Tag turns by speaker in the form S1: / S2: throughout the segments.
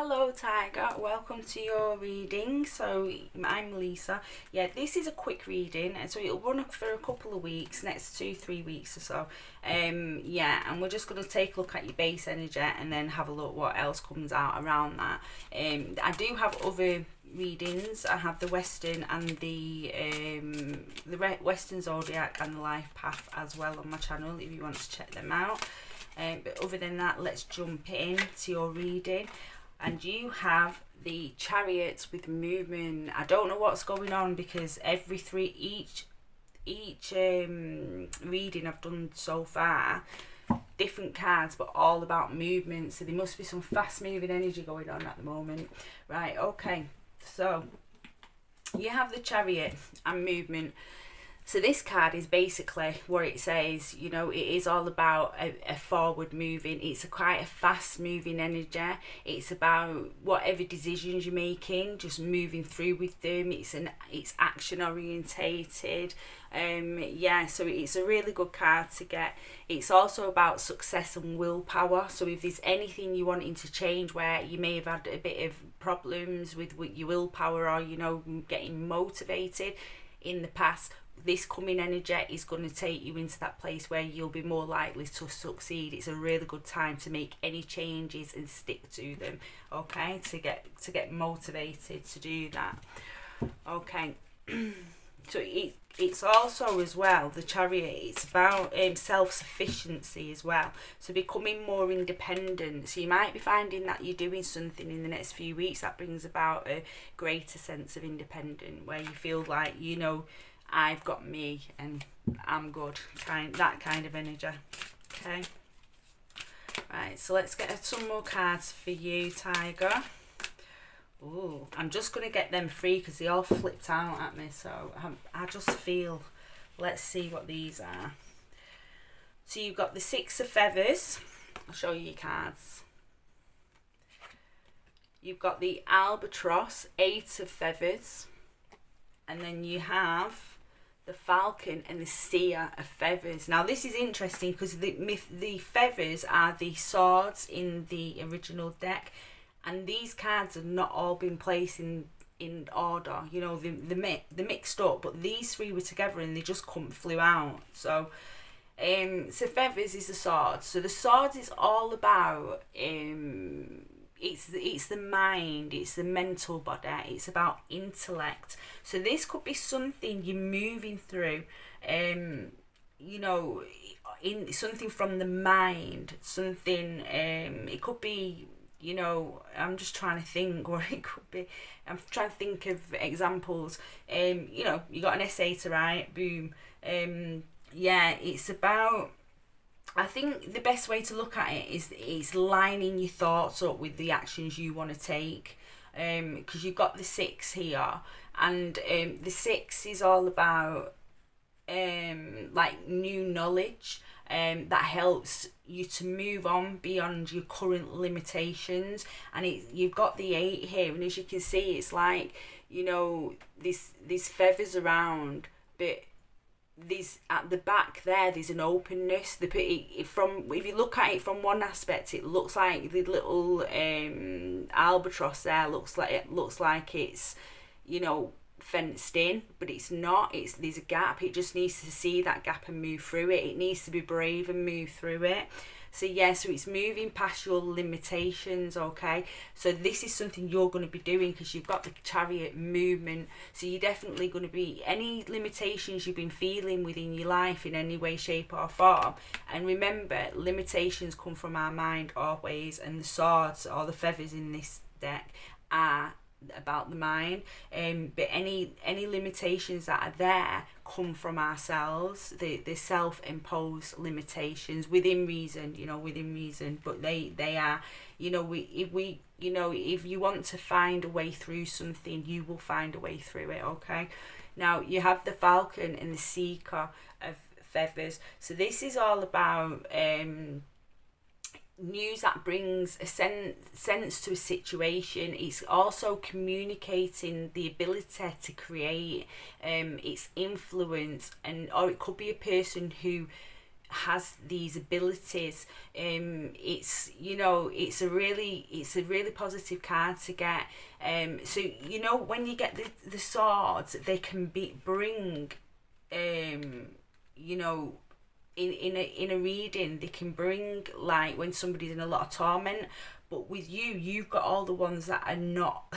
S1: Hello Tiger, welcome to your reading. So I'm Lisa. Yeah, this is a quick reading and so it'll run for a couple of weeks, next 2-3 weeks or so. Yeah, and we're just going to take a look at your base energy and then have a look what else comes out around that. I do have other readings. I have the Western and the Western Zodiac and the Life Path as well on my channel if you want to check them out. But other than that, let's jump into your reading. And you have the Chariots with movement. I don't know what's going on because each reading I've done so far, different cards but all about movement, so there must be some fast moving energy going on at the moment. Right, okay, so you have the Chariot and movement. So this card is basically what it says, you know, it is all about a forward moving. It's quite a fast moving energy. It's about whatever decisions you're making, just moving through with them. It's action orientated. Yeah, so it's a really good card to get. It's also about success and willpower. So if there's anything you wanting to change where you may have had a bit of problems with your willpower or, you know, getting motivated in the past, this coming energy is going to take you into that place where you'll be more likely to succeed. It's a really good time to make any changes and stick to them, okay, to get motivated to do that. Okay. So it's also as well, the Chariot, it's about self-sufficiency as well, so becoming more independent. So you might be finding that you're doing something in the next few weeks that brings about a greater sense of independence, where you feel like, you know, I've got me and I'm good, that kind of energy. Okay, right, so let's get some more cards for you, Tiger. Ooh, I'm just going to get them free because they all flipped out at me, so I just feel, let's see what these are. So you've got the Six of Feathers. I'll show you your cards. You've got the Albatross, Eight of Feathers, and then you have the Falcon and the Seer of Feathers. Now this is interesting because the feathers are the swords in the original deck, and these cards have not all been placed in order. You know, they're mixed up, but these three were together and they just flew out. So feathers is the sword. So the sword is all about it's the mind, it's the mental body, it's about intellect. So this could be something you're moving through, you know, in something from the mind, something, it could be, you know, I'm just trying to think what it could be. I'm trying to think of examples. You know, you got an essay to write, boom. Yeah, it's about, I think the best way to look at it is lining your thoughts up with the actions you want to take, because you've got the Six here, and the Six is all about like new knowledge that helps you to move on beyond your current limitations. And you've got the Eight here, and as you can see, it's like, you know, these feathers around, but at the back there's an openness. If you look at it from one aspect, it looks like the little albatross there looks like it's, you know, fenced in, but it's not. There's a gap. It just needs to see that gap and move through it. It needs to be brave and move through it. So yeah, so it's moving past your limitations, okay? So this is something you're going to be doing because you've got the Chariot movement. So you're definitely going to be, any limitations you've been feeling within your life in any way, shape or form. And remember, limitations come from our mind always, and the swords or the feathers in this deck are about the mind, but any limitations that are there come from ourselves, the self-imposed limitations within reason, you know, within reason, but they are, you know, if you want to find a way through something, you will find a way through it, okay? Now you have the Falcon and the Seeker of Feathers. So this is all about news that brings a sense to a situation. It's also communicating the ability to create, its influence, or it could be a person who has these abilities. It's, you know, it's a really positive card to get. So, you know, when you get the swords, they can bring, you know, in a reading, they can bring, like, when somebody's in a lot of torment. But with you, you've got all the ones that are not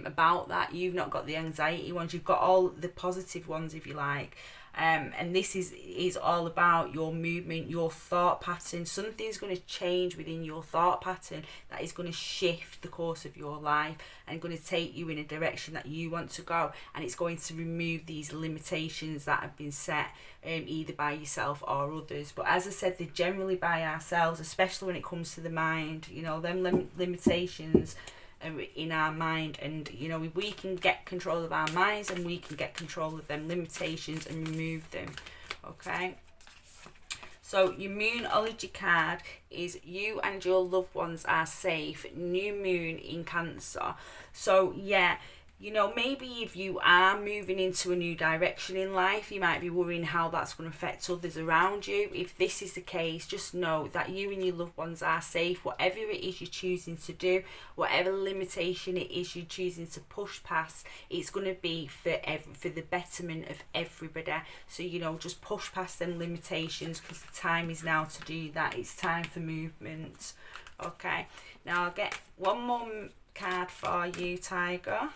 S1: about that. You've not got the anxiety ones. You've got all the positive ones, if you like. And this is all about your movement, your thought pattern. Something's going to change within your thought pattern that is going to shift the course of your life and going to take you in a direction that you want to go. And it's going to remove these limitations that have been set, either by yourself or others. But as I said, they're generally by ourselves, especially when it comes to the mind. You know, them limitations in our mind, and you know, we can get control of our minds, and we can get control of them limitations and remove them. Okay, so your Moonology card is you and your loved ones are safe. New moon in Cancer. So yeah, you know, maybe if you are moving into a new direction in life, you might be worrying how that's going to affect others around you. If this is the case, just know that you and your loved ones are safe. Whatever it is you're choosing to do, whatever limitation it is you're choosing to push past, it's going to be for the betterment of everybody. So, you know, just push past them limitations, because the time is now to do that. It's time for movement. Okay, now I'll get one more card for you, Tiger.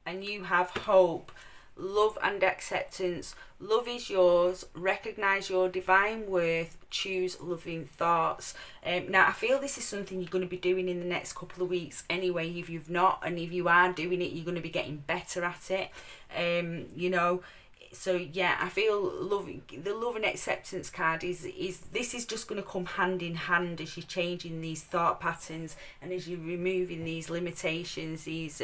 S1: And you have hope, love and acceptance. Love is yours. Recognize your divine worth. Choose loving thoughts. Now, I feel this is something you're going to be doing in the next couple of weeks anyway, if you've not. And if you are doing it, you're going to be getting better at it. You know, so yeah, I feel the love and acceptance card is this is just going to come hand in hand as you're changing these thought patterns and as you're removing these limitations, these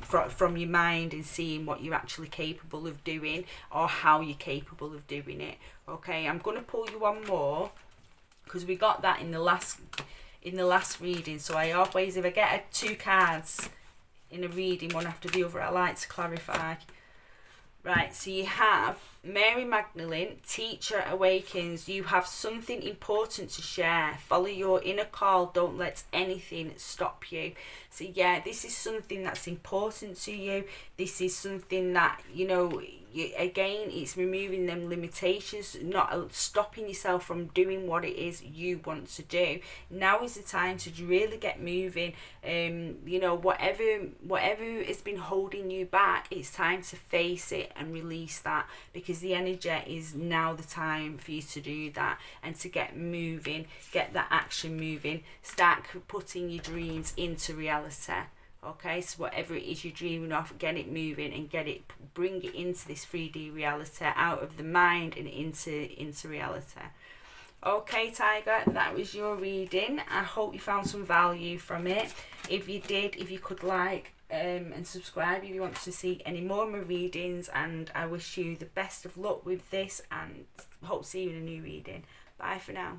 S1: from your mind, and seeing what you're actually capable of doing, or how you're capable of doing it. Okay, I'm going to pull you one more, because we got that in the last reading. So I always, if I get two cards in a reading one after the other, I like to clarify. Right, so you have Mary Magdalene, Teacher Awakens. You have something important to share. Follow your inner call. Don't let anything stop you. So yeah, this is something that's important to you. This is something that, you know, again, it's removing them limitations, not stopping yourself from doing what it is you want to do. Now is the time to really get moving. You know, whatever has been holding you back, it's time to face it and release that, because the energy is now the time for you to do that and to get moving, get that action moving, start putting your dreams into reality. Okay, so whatever it is you're dreaming of, get it moving and bring it into this 3D reality, out of the mind and into reality. Okay, Tiger, that was your reading. I hope you found some value from it. If you did, if you could like and subscribe if you want to see any more of my readings, and I wish you the best of luck with this, and hope to see you in a new reading. Bye for now.